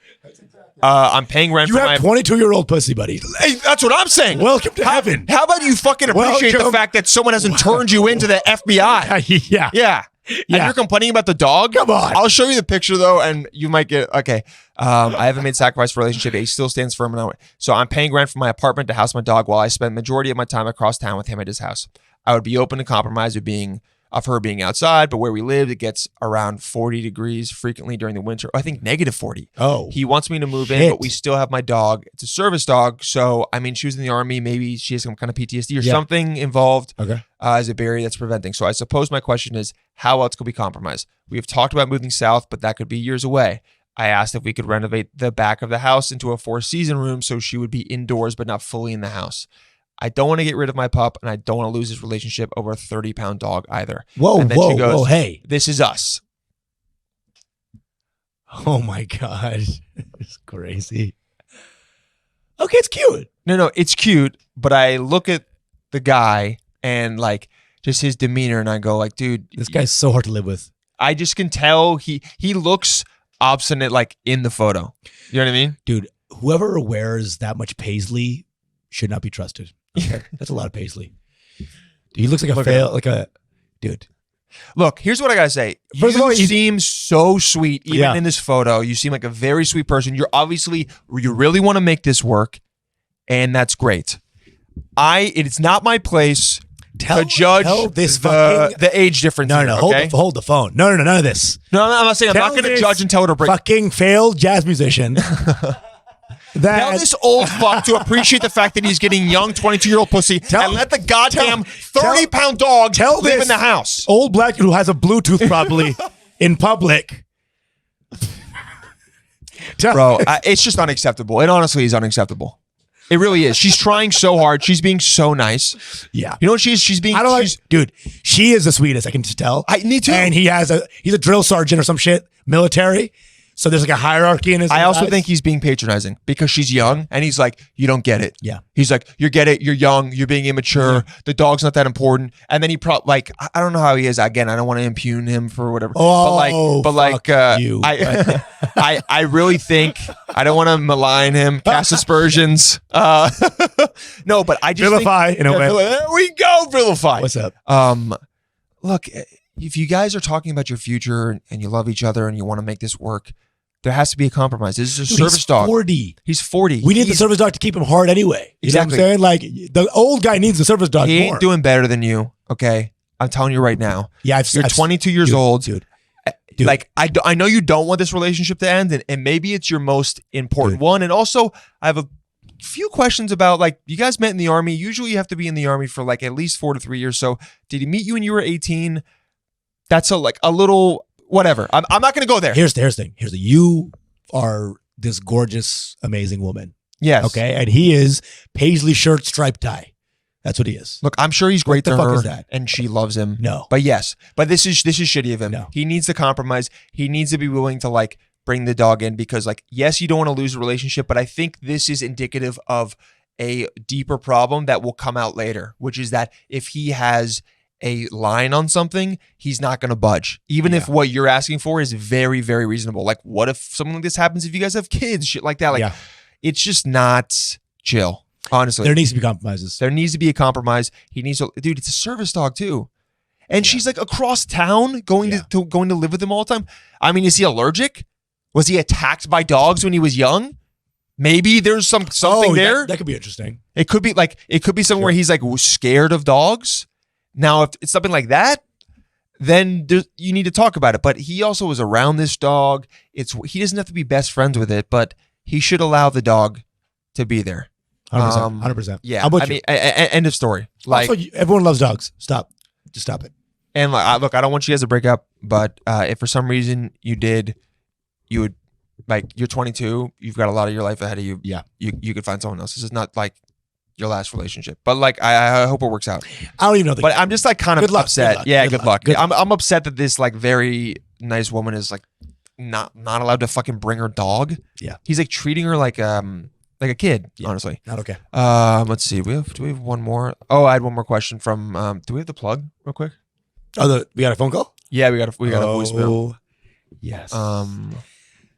I'm paying rent you for have my... 22-year-old pussy, buddy. Hey, that's what I'm saying. Welcome to heaven. How about you fucking appreciate the Welcome. fact that someone hasn't turned you into the FBI? Yeah. Yeah. And Yeah. you're complaining about the dog? Come on. I'll show you the picture, though, and you might get... Okay. I haven't made sacrifice for a relationship. He still stands firm. So I'm paying rent for my apartment to house my dog while I spend majority of my time across town with him at his house. I would be open to compromise of her being outside, but where we live, it gets around 40 degrees frequently during the winter. I think negative 40. Oh. He wants me to move in, Shit. but we still have my dog. It's a service dog. So, I mean, she was in the Army. Maybe she has some kind of PTSD or something involved Okay. as a barrier that's preventing. So I suppose my question is, how else could we compromise? We have talked about moving south, but that could be years away. I asked if we could renovate the back of the house into a 4-season room so she would be indoors but not fully in the house. I don't want to get rid of my pup, and I don't want to lose this relationship over a 30-pound dog either. Whoa, And then she goes, whoa, hey. This is us. Oh my God. It's crazy. Okay, it's cute. No, it's cute, but I look at the guy and like just his demeanor, and I go like, dude, This guy's so hard to live with. I just can tell he looks obstinate like in the photo. You know what I mean? Dude, whoever wears that much paisley should not be trusted. Okay? That's a lot of paisley. Dude, he looks like dude. Look, here's what I gotta say. First of all, you seem so sweet, even Yeah. in this photo. You seem like a very sweet person. You really want to make this work, and that's great. It's not my place to judge the age difference. No, here, no, okay? hold the phone. No, none of this. No, I'm not saying I'm not going to this judge and tell her to break. Fucking failed jazz musician. Tell this old fuck to appreciate the fact that he's getting young 22-year-old pussy and let the goddamn 30-pound dog live this in the house. Old black dude who has a Bluetooth probably in public. Bro, it's just unacceptable. It honestly is unacceptable. It really is. She's trying so hard. She's being so nice. Yeah. You know what she is? She's being... I don't dude, she is the sweetest, I can just tell. Me too. And he's a drill sergeant or some shit, military. So there's like a hierarchy in his I also eyes. think he's being patronizing because she's young and he's like, you don't get it. Yeah. He's like, you get it. You're young. You're being immature. The dog's not that important. And then he I don't know how he is. Again, I don't want to impugn him for whatever. Oh, but you. I really think I don't want to malign him, cast aspersions. No, but I just Vilify in a way. There we go, vilify. What's up? Look, if you guys are talking about your future and you love each other and you want to make this work, there has to be a compromise. This is a service dog. 40. He's 40. We need the service dog to keep him hard anyway. You Exactly. know what I'm saying? Like the old guy needs the service dog He more. ain't doing better than you, okay? I'm telling you right now. Yeah, You're 22 years old. dude. Like, I know you don't want this relationship to end, and maybe it's your most important one. And also, I have a few questions about, like, you guys met in the Army. Usually you have to be in the Army for, like, at least 4 to 3 years. So did he meet you when you were 18? That's a little, whatever. I'm not going to go there. Here's the thing. You are this gorgeous, amazing woman. Yes. Okay. And he is paisley shirt, striped tie. That's what he is. Look, I'm sure he's great What the to fuck her, is that? and she loves him. No. But yes, this is shitty of him. No. He needs to compromise. He needs to be willing to like bring the dog in because like, yes, you don't want to lose a relationship, but I think this is indicative of a deeper problem that will come out later, which is that if he has a line on something, he's not going to budge. Even if what you're asking for is very, very reasonable. Like, what if something like this happens if you guys have kids? Shit like that. Like, it's just not chill, honestly. There needs to be compromises. There needs to be a compromise. He needs to, dude, it's a service dog too. And she's like across town going to live with him all the time. I mean, is he allergic? Was he attacked by dogs when he was young? Maybe there's something there. That could be interesting. It could be something where he's like scared of dogs. Now, if it's something like that, then you need to talk about it. But he also was around this dog. He doesn't have to be best friends with it, but he should allow the dog to be there. 100%. 100%. Yeah. I'm with I you. mean, end of story. Like, also, everyone loves dogs. Stop. Just stop it. And look, I don't want you guys to break up, but if for some reason you would, like, you're 22, you've got a lot of your life ahead of you. Yeah. You could find someone else. This is not like your last relationship, but like, I hope it works out. I don't even know. But I'm just like kind of upset. Good luck. Good luck. I'm upset that this like very nice woman is like not allowed to fucking bring her dog. Yeah. He's like treating her like a kid, honestly. Not okay. Let's see. Do we have one more? Oh, I had one more question from do we have the plug real quick? Oh, we got a phone call? Yeah, we got a voicemail. Yes.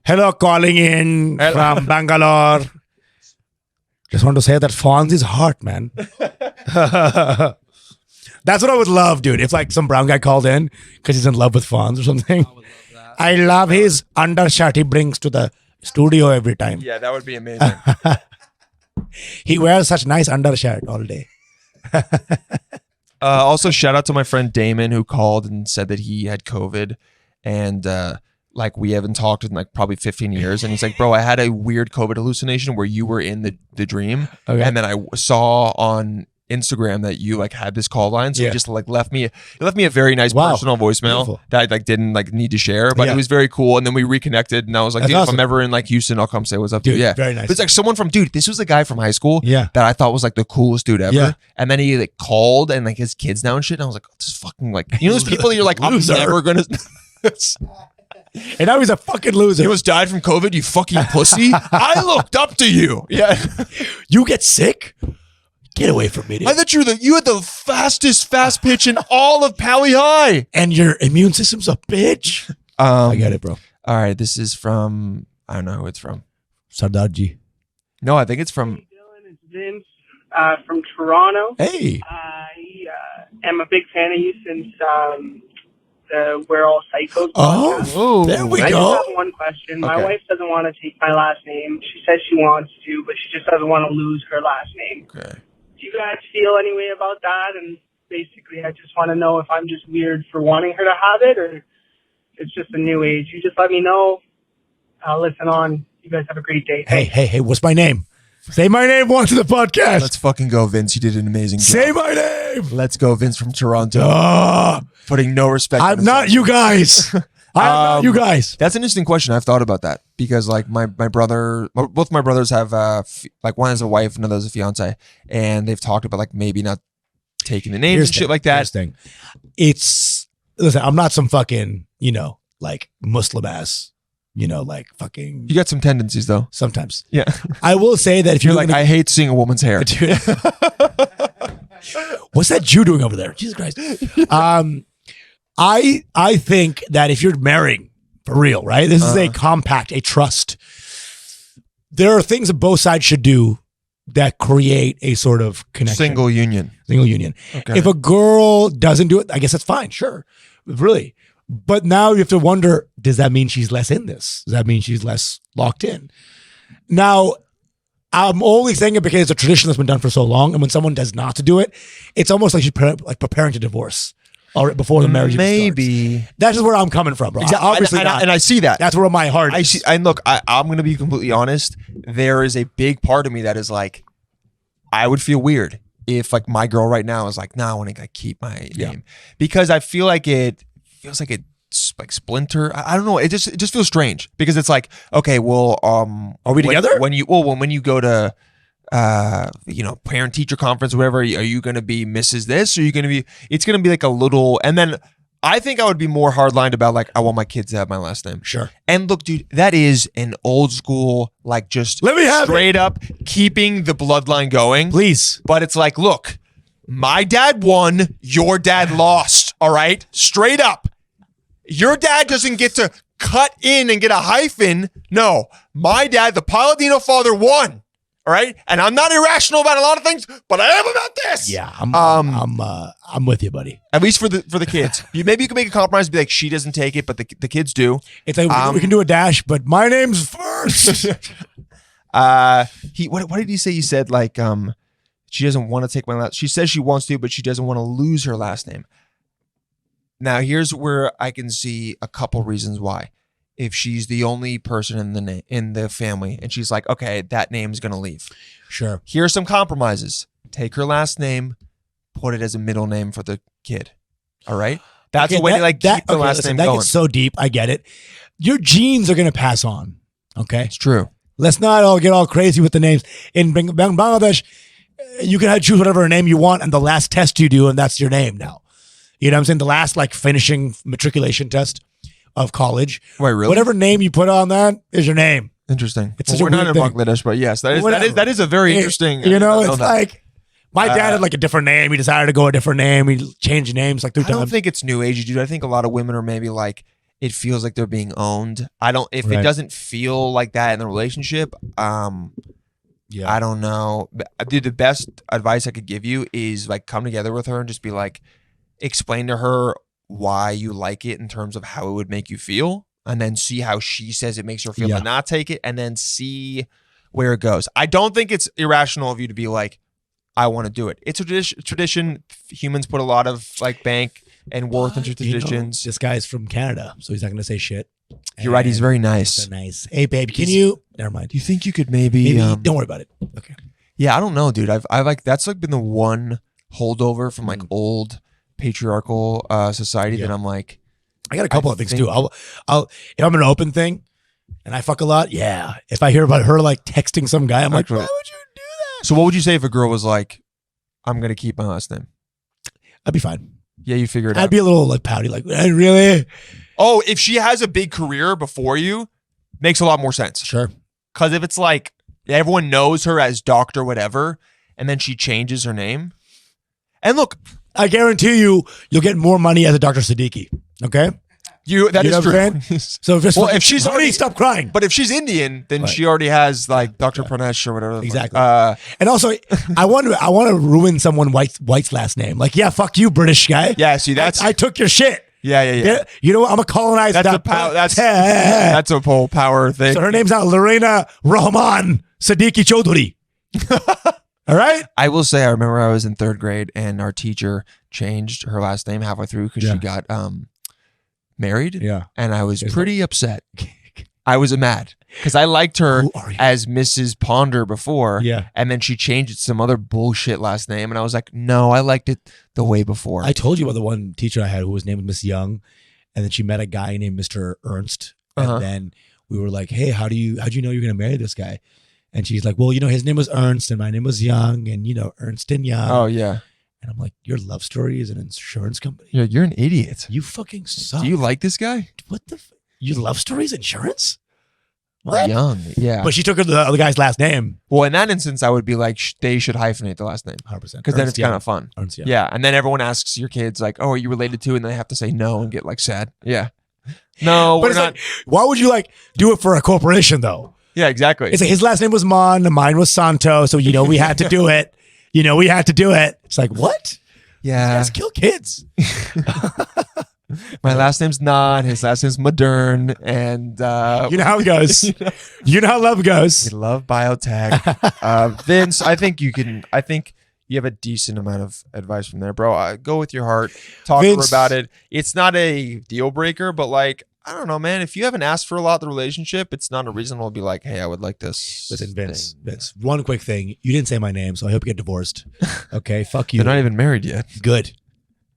Hello, calling in from Bangalore. Just want to say that Fonz is hot, man. That's what I would love, dude. If like some brown guy called in because he's in love with Fonz or something. I would love that. I love his undershirt he brings to the studio every time. Yeah, that would be amazing. He wears such nice undershirt all day. Also, shout out to my friend Damon who called and said that he had COVID, and like we haven't talked in like probably 15 years, and he's like, bro, I had a weird COVID hallucination where you were in the dream, and then I saw on Instagram that you like had this call line, so he just like left me a very nice personal voicemail that I like didn't like need to share, but it was very cool. And then we reconnected, and I was like, dude, if I'm ever in like Houston, I'll come say what's up, dude. Yeah, very nice. But it's like someone from this was a guy from high school, that I thought was like the coolest dude ever, and then he like called and like his kids now and shit, and I was like, oh, this is fucking like, you know those people that you're like, I'm never gonna. And now he's a fucking loser. He was died from COVID, you fucking pussy. I looked up to you. Yeah, you get sick. Get away from me, dude. I thought you had the fast pitch in all of Pally High. And your immune system's a bitch. I get it, bro. All right, this is from, I don't know who it's from. Sardarji. No, I think it's from. Hey, Dylan, it's Vince from Toronto. Hey. I am a big fan of you since the We're All Psychos podcast. Oh, there we I go. just have one question. My wife doesn't want to take my last name. She says she wants to, but she just doesn't want to lose her last name. Okay. Do you guys feel any way about that? And basically, I just want to know if I'm just weird for wanting her to have it, or it's just a new age. You just let me know. I'll listen on. You guys have a great day. Hey, what's my name? Say my name once in the podcast. Let's fucking go, Vince. You did an amazing job. Say my name. Let's go, Vince from Toronto. Putting no respect. I'm not you guys. I'm not you guys. That's an interesting question. I've thought about that because like my brother, both my brothers have like one has a wife, another has a fiance, and they've talked about like maybe not taking the names and shit like that. Listen, I'm not some fucking, like Muslim ass, like fucking. You got some tendencies though. Sometimes. Yeah. I will say that if you're like, I hate seeing a woman's hair. Dude. What's that Jew doing over there? Jesus Christ. I think that if you're marrying for real, right? This is a compact, a trust. There are things that both sides should do that create a sort of connection. Single union. Okay. If a girl doesn't do it, I guess that's fine. Sure. Really. But now you have to wonder, does that mean she's less in this? Does that mean she's less locked in? Now, I'm only saying it because it's a tradition that's been done for so long. And when someone does not to do it, it's almost like she's preparing to divorce. Or before the marriage maybe starts. That's just where I'm coming from, bro. Exactly. Obviously, and I see that. That's where my heart is. I see. And look, I'm going to be completely honest. There is a big part of me that is like, I would feel weird if like my girl right now is like, nah, I want to keep my name because I feel like it feels like it's like splinter. I don't know. It just feels strange because it's like, okay, well, are we together? When you go to parent teacher conference or whatever, are you going to be Mrs. This? Or are you going to be, it's going to be like a little, and then I think I would be more hardlined about like, I want my kids to have my last name. Sure. And look, dude, that is an old school, like just let me have straight up keeping the bloodline going. Please. But it's like, look, My dad won, your dad lost. All right? Straight up. Your dad doesn't get to cut in and get a hyphen. No, my dad, the Palladino father, won. All right, and I'm not irrational about a lot of things, but I am about this. Yeah, I'm with you, buddy. At least for the kids. Maybe you can make a compromise and be like, she doesn't take it, but the kids do. It's like we can do a dash, but my name's first. What did he say? He said like she doesn't want to take my last. She says she wants to, but she doesn't want to lose her last name. Now here's where I can see a couple reasons why. If she's the only person in the family and she's like, okay, that name's going to leave. Sure. Here's some compromises. Take her last name, put it as a middle name for the kid. All right? That's a way to keep the last name that going. Gets so deep. I get it. Your genes are going to pass on. Okay? It's true. Let's not all get all crazy with the names. In Bangladesh, you can choose whatever name you want and the last test you do, and that's your name now. You know what I'm saying? The last finishing matriculation test of college. Wait, really? Whatever name you put on that is your name. Interesting. It's we're not in Bangladesh, but yes, that is a very interesting. You know, it's like my dad had like a different name. He decided to go a different name. He changed names like 3 times. I don't think it's new age, dude. I think a lot of women are maybe like it feels like they're being owned. If it doesn't feel like that in the relationship, yeah, I don't know. Dude, the best advice I could give you is like come together with her and just be like, explain to her why you like it in terms of how it would make you feel, and then see how she says it makes her feel to not take it, and then see where it goes. I don't think it's irrational of you to be like, I want to do it. It's a tradition. Humans put a lot of like bank and worth into traditions. This guy's from Canada, so he's not going to say shit. You're right. He's very nice. So nice. Hey, babe, can you? Never mind. Do you think you could maybe don't worry about it. Okay. Yeah, I don't know, dude. I've like that's like been the one holdover from like old patriarchal society that I'm like, I got a couple of things too. I'll if I'm in an open thing and I fuck a lot, yeah. If I hear about her like texting some guy, I'm like, why would you do that? So what would you say if a girl was like, I'm gonna keep my last name? I'd be fine. Yeah, you figure it out. I'd be a little like pouty, like, really? Oh, if she has a big career before you, makes a lot more sense. Sure. Because if it's like everyone knows her as Dr. whatever, and then she changes her name. And look, I guarantee you'll get more money as a Dr. Siddiquee. Okay? That is true. So if she's already stop crying. But if she's Indian, then she already has like Dr. Pranesh or whatever. Exactly. And also, I want to ruin someone White's last name. Like, yeah, fuck you, British guy. Yeah, see, that's I took your shit. Yeah. You know what? I'm a colonized. That's a whole power thing. So her name's not Lorena Rahman Siddiquee Chaudhuri. All right. I will say, I remember I was in 3rd grade and our teacher changed her last name halfway through because she got married. Yeah. And I was pretty upset. I was mad because I liked her as Mrs. Ponder before. Yeah. And then she changed it to some other bullshit last name. And I was like, no, I liked it the way before. I told you about the one teacher I had who was named Miss Young. And then she met a guy named Mr. Ernst. And then we were like, hey, how'd you know you're going to marry this guy? And she's like, well, his name was Ernst and my name was Young and, Ernst and Young. Oh, yeah. And I'm like, your love story is an insurance company? Yeah, you're an idiot. You fucking suck. Do you like this guy? What the your love story is insurance? What? Young, yeah. But she took the other guy's last name. Well, in that instance, I would be like, they should hyphenate the last name. 100%. Because then it's kind of fun. Ernst, yeah. And then everyone asks your kids, like, oh, are you related to? And they have to say no and get like sad. Yeah. No, we're not. Like, why would you do it for a corporation though? Yeah, exactly. It's like his last name was Mon, mine was Santo, so we had to do it. We had to do it. It's like, what? Yeah. Let's kill kids. My last name's not. His last name's Modern, and you know how it goes. You know how love goes. We love biotech. Vince, I think you have a decent amount of advice from there, bro. Go with your heart. Talk to her about it. It's not a deal breaker, but I don't know, man. If you haven't asked for a lot of the relationship, it's not a reason to be like, hey, I would like this. Listen, Vince, one quick thing. You didn't say my name, so I hope you get divorced. Okay, fuck you. They're not even married yet. Good.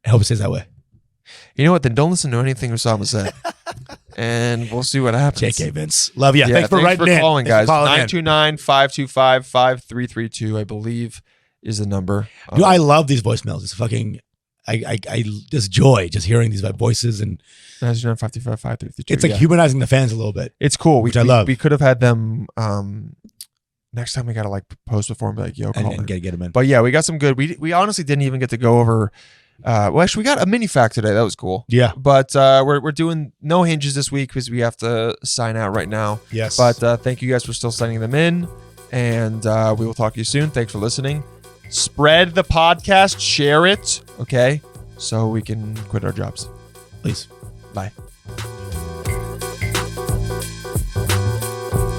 I hope it stays that way. You know what? Then don't listen to anything Usama said. And we'll see what happens. JK, Vince. Love you. Yeah, thanks for calling, guys. 929-525-5332, I believe, is the number. Dude, I love these voicemails. It's fucking... I just joy just hearing these voices and 929-525-5332. It's like humanizing the fans a little bit. It's cool. Which I love. We could have had them next time we gotta like post before and be like, yo, call and me. get them in. But yeah, we got some good. We honestly didn't even get to go over. Well, actually, we got a mini fact today. That was cool. Yeah. But we're doing no hinges this week because we have to sign out right now. Yes. But thank you guys for still sending them in, and we will talk to you soon. Thanks for listening. Spread the podcast, share it, okay, so we can quit our jobs. Please. Bye.